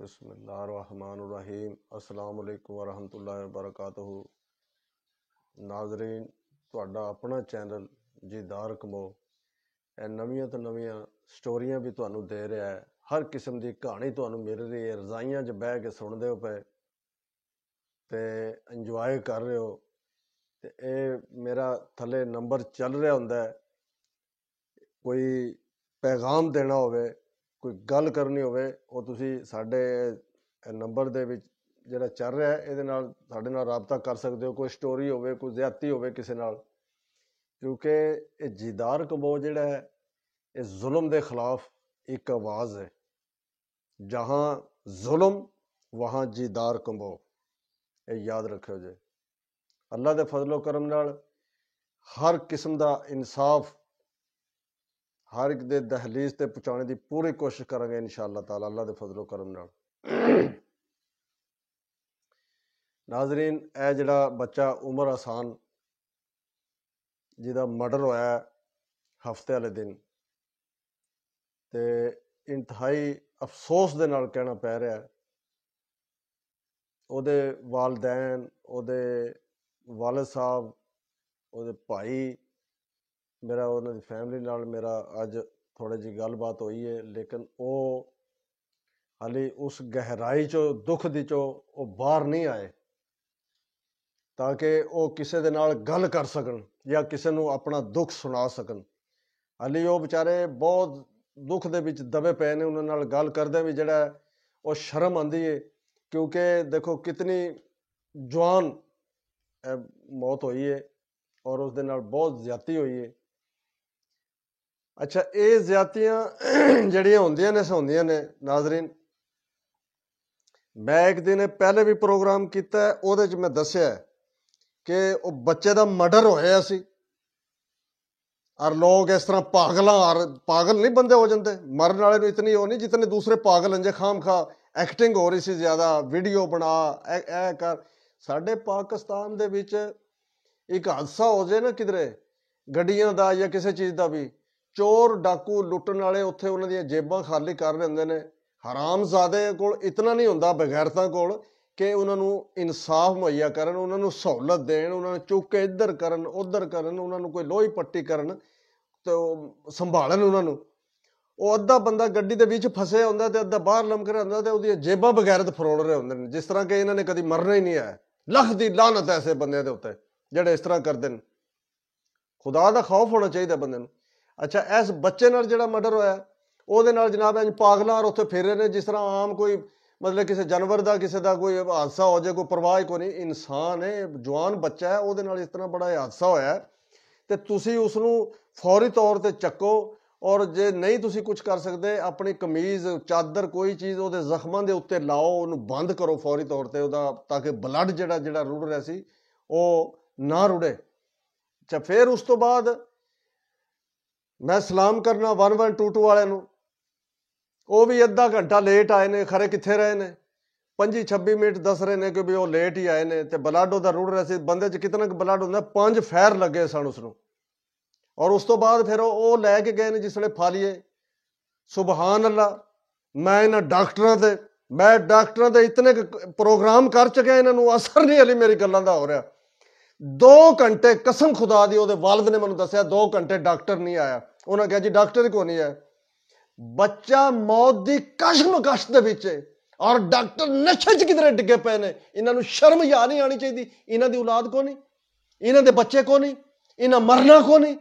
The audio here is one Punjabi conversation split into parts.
बिस्मिल्लाहिर्रहमानिर्रहीम अस्सलाम वालेकुम वरहमतुल्लाहि वबरकातुहू। नाजरीन, ਤੁਹਾਡਾ ਆਪਣਾ ਚੈਨਲ ਜੀਦਾਰ ਕਮੋ ਇਹ ਨਵੀਆਂ ਤੋਂ ਨਵੀਆਂ ਸਟੋਰੀਆਂ ਵੀ ਤੁਹਾਨੂੰ ਦੇ ਰਿਹਾ ਹੈ। ਹਰ ਕਿਸਮ ਦੀ ਕਹਾਣੀ ਤੁਹਾਨੂੰ ਮਿਲ ਰਹੀ ਹੈ। ਰਜ਼ਾਈਆਂ 'ਚ ਬਹਿ ਕੇ ਸੁਣਦੇ ਹੋ ਪਏ ਤੇ ਇੰਜੋਏ ਕਰ ਰਹੇ ਹੋ। ਤੇ ਇਹ ਮੇਰਾ ਥੱਲੇ ਨੰਬਰ ਚੱਲ ਰਿਹਾ ਹੁੰਦਾ ਹੈ। ਕੋਈ ਪੈਗਾਮ ਦੇਣਾ ਹੋਵੇ, ਕੋਈ ਗੱਲ ਕਰਨੀ ਹੋਵੇ, ਉਹ ਤੁਸੀਂ ਸਾਡੇ ਨੰਬਰ ਦੇ ਵਿੱਚ ਜਿਹੜਾ ਚੱਲ ਰਿਹਾ ਇਹਦੇ ਨਾਲ ਸਾਡੇ ਨਾਲ ਰਾਬਤਾ ਕਰ ਸਕਦੇ ਹੋ। ਕੋਈ ਸਟੋਰੀ ਹੋਵੇ, ਕੋਈ ਜ਼ਿਆਦਤੀ ਹੋਵੇ ਕਿਸੇ ਨਾਲ, ਕਿਉਂਕਿ ਇਹ ਜੀਦਾਰ ਕਬੋ ਜਿਹੜਾ ਹੈ ਇਹ ਜ਼ੁਲਮ ਦੇ ਖਿਲਾਫ ਇੱਕ ਆਵਾਜ਼ ਹੈ। ਜਹਾਂ ਜ਼ੁਲਮ ਵਹਾਂ ਜੀਦਾਰ ਕਬੋ, ਇਹ ਯਾਦ ਰੱਖਿਓ ਜੀ। ਅੱਲਾ ਦੇ ਫਜ਼ਲੋ ਕਰਮ ਨਾਲ ਹਰ ਕਿਸਮ ਦਾ ਇਨਸਾਫ ਹਰ ਇੱਕ ਦੇ ਦਹਲੀਜ਼ ਤੇ ਪਹੁੰਚਾਉਣ ਦੀ ਪੂਰੀ ਕੋਸ਼ਿਸ਼ ਕਰਾਂਗੇ ਇਨਸ਼ਾਅੱਲਾ ਤਾਲਾ, ਅੱਲਾ ਦੇ ਫਜ਼ਲੋ ਕਰਮ ਨਾਲ। ਨਾਜ਼ਰੀਨ, ਇਹ ਜਿਹੜਾ ਬੱਚਾ ਉਮਰ ਆਸਾਨ ਜਿਹਦਾ ਮਰਡਰ ਹੋਇਆ ਹਫਤੇ ਵਾਲੇ ਦਿਨ, ਤੇ ਇੰਤਹਾਈ ਅਫਸੋਸ ਦੇ ਨਾਲ ਕਹਿਣਾ ਪੈ ਰਿਹਾ, ਉਹਦੇ ਵਾਲਦੈਨ, ਉਹਦੇ ਵਾਲਿਦ ਸਾਹਿਬ, ਉਹਦੇ ਭਾਈ, ਮੇਰਾ ਉਹਨਾਂ ਦੀ ਫੈਮਿਲੀ ਨਾਲ ਮੇਰਾ ਅੱਜ ਥੋੜ੍ਹੀ ਜਿਹੀ ਗੱਲਬਾਤ ਹੋਈ ਹੈ, ਲੇਕਿਨ ਉਹ ਹਾਲੇ ਉਸ ਗਹਿਰਾਈ 'ਚੋਂ, ਦੁੱਖ ਦੀ 'ਚੋਂ ਉਹ ਬਾਹਰ ਨਹੀਂ ਆਏ ਤਾਂ ਕਿ ਉਹ ਕਿਸੇ ਦੇ ਨਾਲ ਗੱਲ ਕਰ ਸਕਣ ਜਾਂ ਕਿਸੇ ਨੂੰ ਆਪਣਾ ਦੁੱਖ ਸੁਣਾ ਸਕਣ। ਹਾਲੇ ਉਹ ਵਿਚਾਰੇ ਬਹੁਤ ਦੁੱਖ ਦੇ ਵਿੱਚ ਦਬੇ ਪਏ ਨੇ। ਉਹਨਾਂ ਨਾਲ ਗੱਲ ਕਰਦੇ ਵੀ ਜਿਹੜਾ ਉਹ ਸ਼ਰਮ ਆਉਂਦੀ ਹੈ, ਕਿਉਂਕਿ ਦੇਖੋ ਕਿਤਨੀ ਜਵਾਨ ਮੌਤ ਹੋਈ ਹੈ ਔਰ ਉਸ ਦੇ ਨਾਲ ਬਹੁਤ ਜ਼ਿਆਦਤੀ ਹੋਈ ਹੈ। ਅੱਛਾ, ਇਹ ਜ਼ਿਆਦਤੀਆਂ ਜਿਹੜੀਆਂ ਹੁੰਦੀਆਂ ਨੇ ਨਾਜ਼ਰੀਨ, ਮੈਂ ਇੱਕ ਦਿਨ ਪਹਿਲੇ ਵੀ ਪ੍ਰੋਗਰਾਮ ਕੀਤਾ, ਉਹਦੇ 'ਚ ਮੈਂ ਦੱਸਿਆ ਕਿ ਉਹ ਬੱਚੇ ਦਾ ਮਰਡਰ ਹੋਇਆ ਸੀ ਔਰ ਲੋਕ ਇਸ ਤਰ੍ਹਾਂ ਪਾਗਲ ਨਹੀਂ ਬੰਦੇ ਹੋ ਜਾਂਦੇ। ਮਰਨ ਵਾਲੇ ਨੂੰ ਇਤਨੀ ਉਹ ਨਹੀਂ ਜਿਤਨੇ ਦੂਸਰੇ ਪਾਗਲ ਹਨ। ਜੇ ਖਾਮ ਖਾ ਐਕਟਿੰਗ ਹੋ ਰਹੀ ਸੀ ਜ਼ਿਆਦਾ, ਵੀਡੀਓ ਬਣਾ, ਇਹ ਕਰ। ਸਾਡੇ ਪਾਕਿਸਤਾਨ ਦੇ ਵਿੱਚ ਇੱਕ ਹਾਦਸਾ ਹੋ ਜਾਏ ਨਾ ਕਿਧਰੇ, ਗੱਡੀਆਂ ਦਾ ਜਾਂ ਕਿਸੇ ਚੀਜ਼ ਦਾ ਵੀ, ਚੋਰ ਡਾਕੂ ਲੁੱਟਣ ਵਾਲੇ ਉੱਥੇ ਉਹਨਾਂ ਦੀਆਂ ਜੇਬਾਂ ਖਾਲੀ ਕਰ ਲੈਂਦੇ ਨੇ। ਹਰਾਮਜ਼ਾਦੇ ਕੋਲ ਇਤਨਾ ਨਹੀਂ ਹੁੰਦਾ, ਬਗੈਰਤਾਂ ਕੋਲ, ਕਿ ਉਹਨਾਂ ਨੂੰ ਇਨਸਾਫ ਮੁਹੱਈਆ ਕਰਨ, ਉਹਨਾਂ ਨੂੰ ਸਹੂਲਤ ਦੇਣ, ਉਹਨਾਂ ਨੂੰ ਚੁੱਕ ਕੇ ਇੱਧਰ ਕਰਨ ਉੱਧਰ ਕਰਨ, ਉਹਨਾਂ ਨੂੰ ਕੋਈ ਲੋਹੀ ਪੱਟੀ ਕਰਨ ਤੇ ਉਹ ਸੰਭਾਲਣ ਉਹਨਾਂ ਨੂੰ। ਉਹ ਅੱਧਾ ਬੰਦਾ ਗੱਡੀ ਦੇ ਵਿੱਚ ਫਸਿਆ ਹੁੰਦਾ ਤੇ ਅੱਧਾ ਬਾਹਰ ਲਮਕ ਰਿਹਾ ਹੁੰਦਾ ਤੇ ਉਹਦੀਆਂ ਜੇਬਾਂ ਬਗੈਰਤ ਫਰੋੜ ਰਹੇ ਹੁੰਦੇ ਨੇ, ਜਿਸ ਤਰ੍ਹਾਂ ਕਿ ਇਹਨਾਂ ਨੇ ਕਦੀ ਮਰਨਾ ਹੀ ਨਹੀਂ ਹੈ। ਲੱਖ ਦੀ ਲਾਹਨਤ ਐਸੇ ਬੰਦਿਆਂ ਦੇ ਉੱਤੇ ਜਿਹੜੇ ਇਸ ਤਰ੍ਹਾਂ ਕਰਦੇ ਨੇ। ਖੁਦਾ ਦਾ ਖੌਫ ਹੋਣਾ ਚਾਹੀਦਾ ਬੰਦੇ ਨੂੰ। ਅੱਛਾ, ਇਸ ਬੱਚੇ ਨਾਲ ਜਿਹੜਾ ਮਰਡਰ ਹੋਇਆ, ਉਹਦੇ ਨਾਲ ਜਨਾਬ ਇੰਜ ਪਾਗਲਾਂ ਔਰ ਉੱਥੇ ਫਿਰ ਰਹੇ ਨੇ ਜਿਸ ਤਰ੍ਹਾਂ ਆਮ ਕੋਈ ਮਤਲਬ ਕਿਸੇ ਜਾਨਵਰ ਦਾ, ਕਿਸੇ ਦਾ ਕੋਈ ਹਾਦਸਾ ਹੋ ਜਾਏ, ਕੋਈ ਪਰਵਾਹ ਕੋਈ ਨਹੀਂ। ਇਨਸਾਨ ਹੈ, ਜਵਾਨ ਬੱਚਾ ਹੈ, ਉਹਦੇ ਨਾਲ ਇਸ ਤਰ੍ਹਾਂ ਬੜਾ ਹਾਦਸਾ ਹੋਇਆ ਤੇ ਤੁਸੀਂ ਉਸ ਨੂੰ ਫੌਰੀ ਤੌਰ ਤੇ ਚੱਕੋ। ਔਰ ਜੇ ਨਹੀਂ ਤੁਸੀਂ ਕੁਝ ਕਰ ਸਕਦੇ, ਆਪਣੀ ਕਮੀਜ਼, ਚਾਦਰ, ਕੋਈ ਚੀਜ਼ ਉਹਦੇ ਜ਼ਖਮਾਂ ਦੇ ਉੱਤੇ ਲਾਓ, ਉਹਨੂੰ ਬੰਦ ਕਰੋ ਫੌਰੀ ਤੌਰ ਤੇ ਉਹਦਾ, ਤਾਂ ਕਿ ਬਲੱਡ ਜਿਹੜਾ ਰੁੜ ਰਿਹਾ ਸੀ ਉਹ ਨਾ ਰੁੜੇ। ਅੱਛਾ, ਫਿਰ ਉਸ ਤੋਂ ਬਾਅਦ ਮੈਂ ਸਲਾਮ ਕਰਨਾ 1122 ਵਾਲਿਆਂ ਨੂੰ। ਉਹ ਵੀ ਅੱਧਾ ਘੰਟਾ ਲੇਟ ਆਏ ਨੇ, ਖਰੇ ਕਿੱਥੇ ਰਹੇ ਨੇ। 25-26 ਮਿੰਟ ਦੱਸ ਰਹੇ ਨੇ ਕਿ ਵੀ ਉਹ ਲੇਟ ਹੀ ਆਏ ਨੇ ਤੇ ਬਲੱਡ ਉਹਦਾ ਰੁੜ ਰਿਹਾ ਸੀ। ਬੰਦੇ 'ਚ ਕਿਤਨਾ ਕੁ ਬਲੱਡ ਹੁੰਦਾ, 5 ਫੈਰ ਲੱਗੇ ਸਨ ਉਸਨੂੰ। ਔਰ ਉਸ ਤੋਂ ਬਾਅਦ ਫਿਰ ਉਹ ਲੈ ਕੇ ਗਏ ਨੇ ਜਿਸ ਵੇਲੇ ਫਾਲੀਏ। ਸੁਬਹਾਨ ਅੱਲਾ, ਮੈਂ ਇਹਨਾਂ ਡਾਕਟਰਾਂ ਤੇ ਇਤਨੇ ਪ੍ਰੋਗਰਾਮ ਕਰ ਚੁੱਕਿਆ, ਇਹਨਾਂ ਨੂੰ ਅਸਰ ਨਹੀਂ ਹਲੀ ਮੇਰੀ ਗੱਲਾਂ ਦਾ ਹੋ ਰਿਹਾ। 2 ਘੰਟੇ ਕਸਮ ਖੁਦਾ ਦੀ, ਉਹਦੇ ਵਾਲਿਦ ਨੇ ਮੈਨੂੰ ਦੱਸਿਆ 2 ਘੰਟੇ ਡਾਕਟਰ ਨਹੀਂ ਆਇਆ। ਉਹਨਾਂ ਕਿਹਾ ਜੀ ਡਾਕਟਰ ਹੀ ਕੋਈ ਨਹੀਂ ਹੈ। ਬੱਚਾ ਮੌਤ ਦੀ ਕਸ਼ਮਕਸ਼ ਦੇ ਵਿੱਚ ਹੈ ਔਰ ਡਾਕਟਰ ਨਸ਼ੇ 'ਚ ਕਿਧਰੇ ਡਿੱਗੇ ਪਏ ਨੇ। ਇਹਨਾਂ ਨੂੰ ਸ਼ਰਮ ਯਾ ਨਹੀਂ ਆਉਣੀ ਚਾਹੀਦੀ। ਇਹਨਾਂ ਦੀ ਔਲਾਦ ਕੋ ਨਹੀਂ, ਇਹਨਾਂ ਦੇ ਬੱਚੇ ਕੋ ਨਹੀਂ, ਇਹਨਾਂ ਮਰਨਾ ਕੋ ਨਹੀਂ,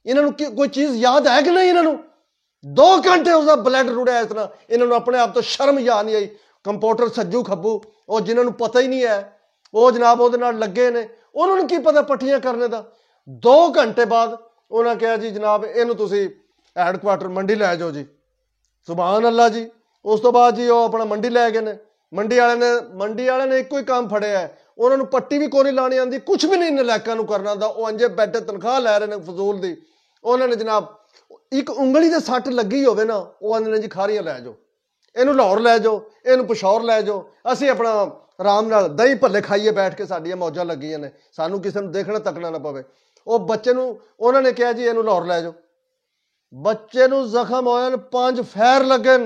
ਇਹਨਾਂ ਨੂੰ ਕੋਈ ਚੀਜ਼ ਯਾਦ ਹੈ ਕਿ ਨਹੀਂ। ਇਹਨਾਂ ਨੂੰ 2 ਘੰਟੇ ਉਸਦਾ ਬਲੱਡ ਰੁੜਿਆ ਇਸ ਤਰ੍ਹਾਂ। ਇਹਨਾਂ ਨੂੰ ਆਪਣੇ ਆਪ ਤੋਂ ਸ਼ਰਮ ਯਾ ਨਹੀਂ ਆਈ। ਕੰਪਾਊਂਡਰ ਸੱਜੂ ਖੱਬੂ, ਉਹ ਜਿਨ੍ਹਾਂ ਨੂੰ ਪਤਾ ਹੀ ਨਹੀਂ ਹੈ, ਉਹ ਜਨਾਬ ਉਹਦੇ ਨਾਲ ਲੱਗੇ ਨੇ। ਉਹਨਾਂ ਨੂੰ ਕੀ ਪਤਾ ਪੱਟੀਆਂ ਕਰਨੇ ਦਾ। 2 ਘੰਟੇ ਬਾਅਦ ਉਹਨਾਂ ਕਿਹਾ ਜੀ ਜਨਾਬ ਇਹਨੂੰ ਤੁਸੀਂ ਹੈਡਕੁਆਟਰ ਮੰਡੀ ਲੈ ਜਾਓ ਜੀ। ਸੁਭਾਨ ਅੱਲਾ ਜੀ। ਉਸ ਤੋਂ ਬਾਅਦ ਜੀ ਉਹ ਆਪਣਾ ਮੰਡੀ ਲੈ ਗਏ ਨੇ। ਮੰਡੀ ਵਾਲਿਆਂ ਨੇ ਇੱਕੋ ਹੀ ਕੰਮ ਫੜਿਆ ਹੈ, ਉਹਨਾਂ ਨੂੰ ਪੱਟੀ ਵੀ ਕੋਈ ਨਹੀਂ ਲਾਣੀ ਆਉਂਦੀ, ਕੁਝ ਵੀ ਨਹੀਂ ਨਲਾਇਕਾਂ ਨੂੰ ਕਰਨਾ ਆਉਂਦਾ। ਉਹ ਅੰਜੇ ਬੈਠੇ ਤਨਖਾਹ ਲੈ ਰਹੇ ਨੇ ਫਜ਼ੂਲ ਦੀ। ਉਹਨਾਂ ਨੇ ਜਨਾਬ ਇੱਕ ਉਂਗਲੀ ਦੇ ਸੱਟ ਲੱਗੀ ਹੋਵੇ ਨਾ, ਉਹ ਆਂਦੇ ਨੇ ਜੀ ਖਾਰੀਆਂ ਲੈ ਜਾਓ, ਇਹਨੂੰ ਲਾਹੌਰ ਲੈ ਜਾਓ, ਇਹਨੂੰ ਪਿਸ਼ੌਰ ਲੈ ਜਾਓ, ਅਸੀਂ ਆਪਣਾ ਆਰਾਮ ਨਾਲ ਦਹੀਂ ਭੱਲੇ ਖਾਈਏ ਬੈਠ ਕੇ, ਸਾਡੀਆਂ ਮੌਜਾਂ ਲੱਗੀਆਂ ਨੇ, ਸਾਨੂੰ ਕਿਸੇ ਨੂੰ ਦੇਖਣਾ ਤੱਕਣਾ ਨਾ ਪਵੇ। ਉਹ ਬੱਚੇ ਨੂੰ ਉਹਨਾਂ ਨੇ ਕਿਹਾ ਜੀ ਇਹਨੂੰ ਲਾਹੌਰ ਲੈ ਜਾਓ। ਬੱਚੇ ਨੂੰ ਜ਼ਖਮ ਹੋਏ, 5 ਫੈਰ ਲੱਗੇ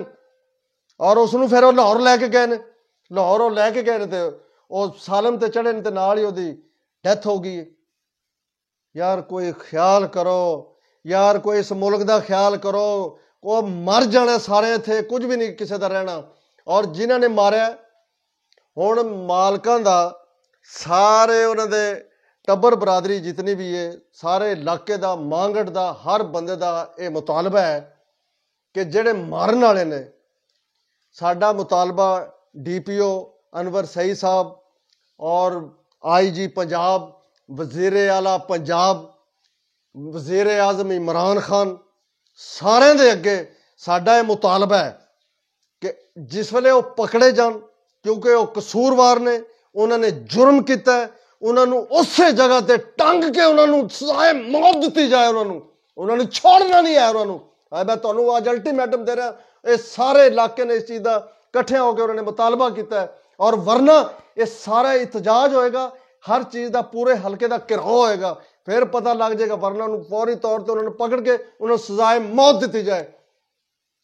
ਔਰ ਉਸ ਨੂੰ ਫਿਰ ਉਹ ਲਾਹੌਰ ਲੈ ਕੇ ਗਏ ਨੇ, ਲਾਹੌਰ ਉਹ ਲੈ ਕੇ ਗਏ ਨੇ ਤੇ ਉਹ ਸਾਲਮ ਤੇ ਚੜੇ ਨੇ ਤੇ ਨਾਲ ਹੀ ਉਹਦੀ ਡੈਥ ਹੋ ਗਈ। ਯਾਰ ਕੋਈ ਖਿਆਲ ਕਰੋ ਯਾਰ, ਕੋਈ ਇਸ ਮੁਲਕ ਦਾ ਖਿਆਲ ਕਰੋ। ਉਹ ਮਰ ਜਾਣਾ ਸਾਰੇ, ਇੱਥੇ ਕੁਝ ਵੀ ਨਹੀਂ ਕਿਸੇ ਦਾ ਰਹਿਣਾ। ਔਰ ਜਿਨ੍ਹਾਂ ਨੇ ਮਾਰਿਆ ਹੁਣ ਮਾਲਕਾਂ ਦਾ, ਸਾਰੇ ਉਹਨਾਂ ਦੇ ਟੱਬਰ ਬਰਾਦਰੀ ਜਿਤਨੀ ਵੀ ਹੈ, ਸਾਰੇ ਇਲਾਕੇ ਦਾ, ਮਾਂਗੜ ਦਾ, ਹਰ ਬੰਦੇ ਦਾ ਇਹ ਮੁਤਾਲਬਾ ਹੈ ਕਿ ਜਿਹੜੇ ਮਾਰਨ ਵਾਲੇ ਨੇ, ਸਾਡਾ ਮੁਤਾਲਬਾ DPO ਅਨਵਰ ਸਈ ਸਾਹਿਬ ਔਰ IG पंजाब, वज़ीर आला पंजाब, वज़ीर आज़म इमरान खान, सारे दे अगे साडा यह मुतालबा है कि जिस वेले वो पकड़े जान, क्योंकि वो कसूरवार ने, उन्होंने जुर्म किया, उन्होंने उस जगह ते टंग के उन्होंने सजाए मौत दी जाए, उन्होंने छोड़ना नहीं है। उन्होंने मैं तुहानू अज अल्टीमेटम दे रहा, ये सारे इलाके ने इस चीज़ का इकट्ठे होकर उन्होंने मुतालबा किया है। और वरना ये सारा इतजाज होएगा, हर चीज़ का पूरे हल्के का घिराव होएगा, फिर पता लग जाएगा। वरना उन्होंने फौरी तौर पर उन्होंने पकड़ के उन्होंने सजाए मौत दी जाए।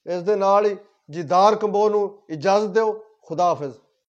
इस दे नाल ही जीदार कंबोह नूं इजाजत दो। खुदा हाफिज।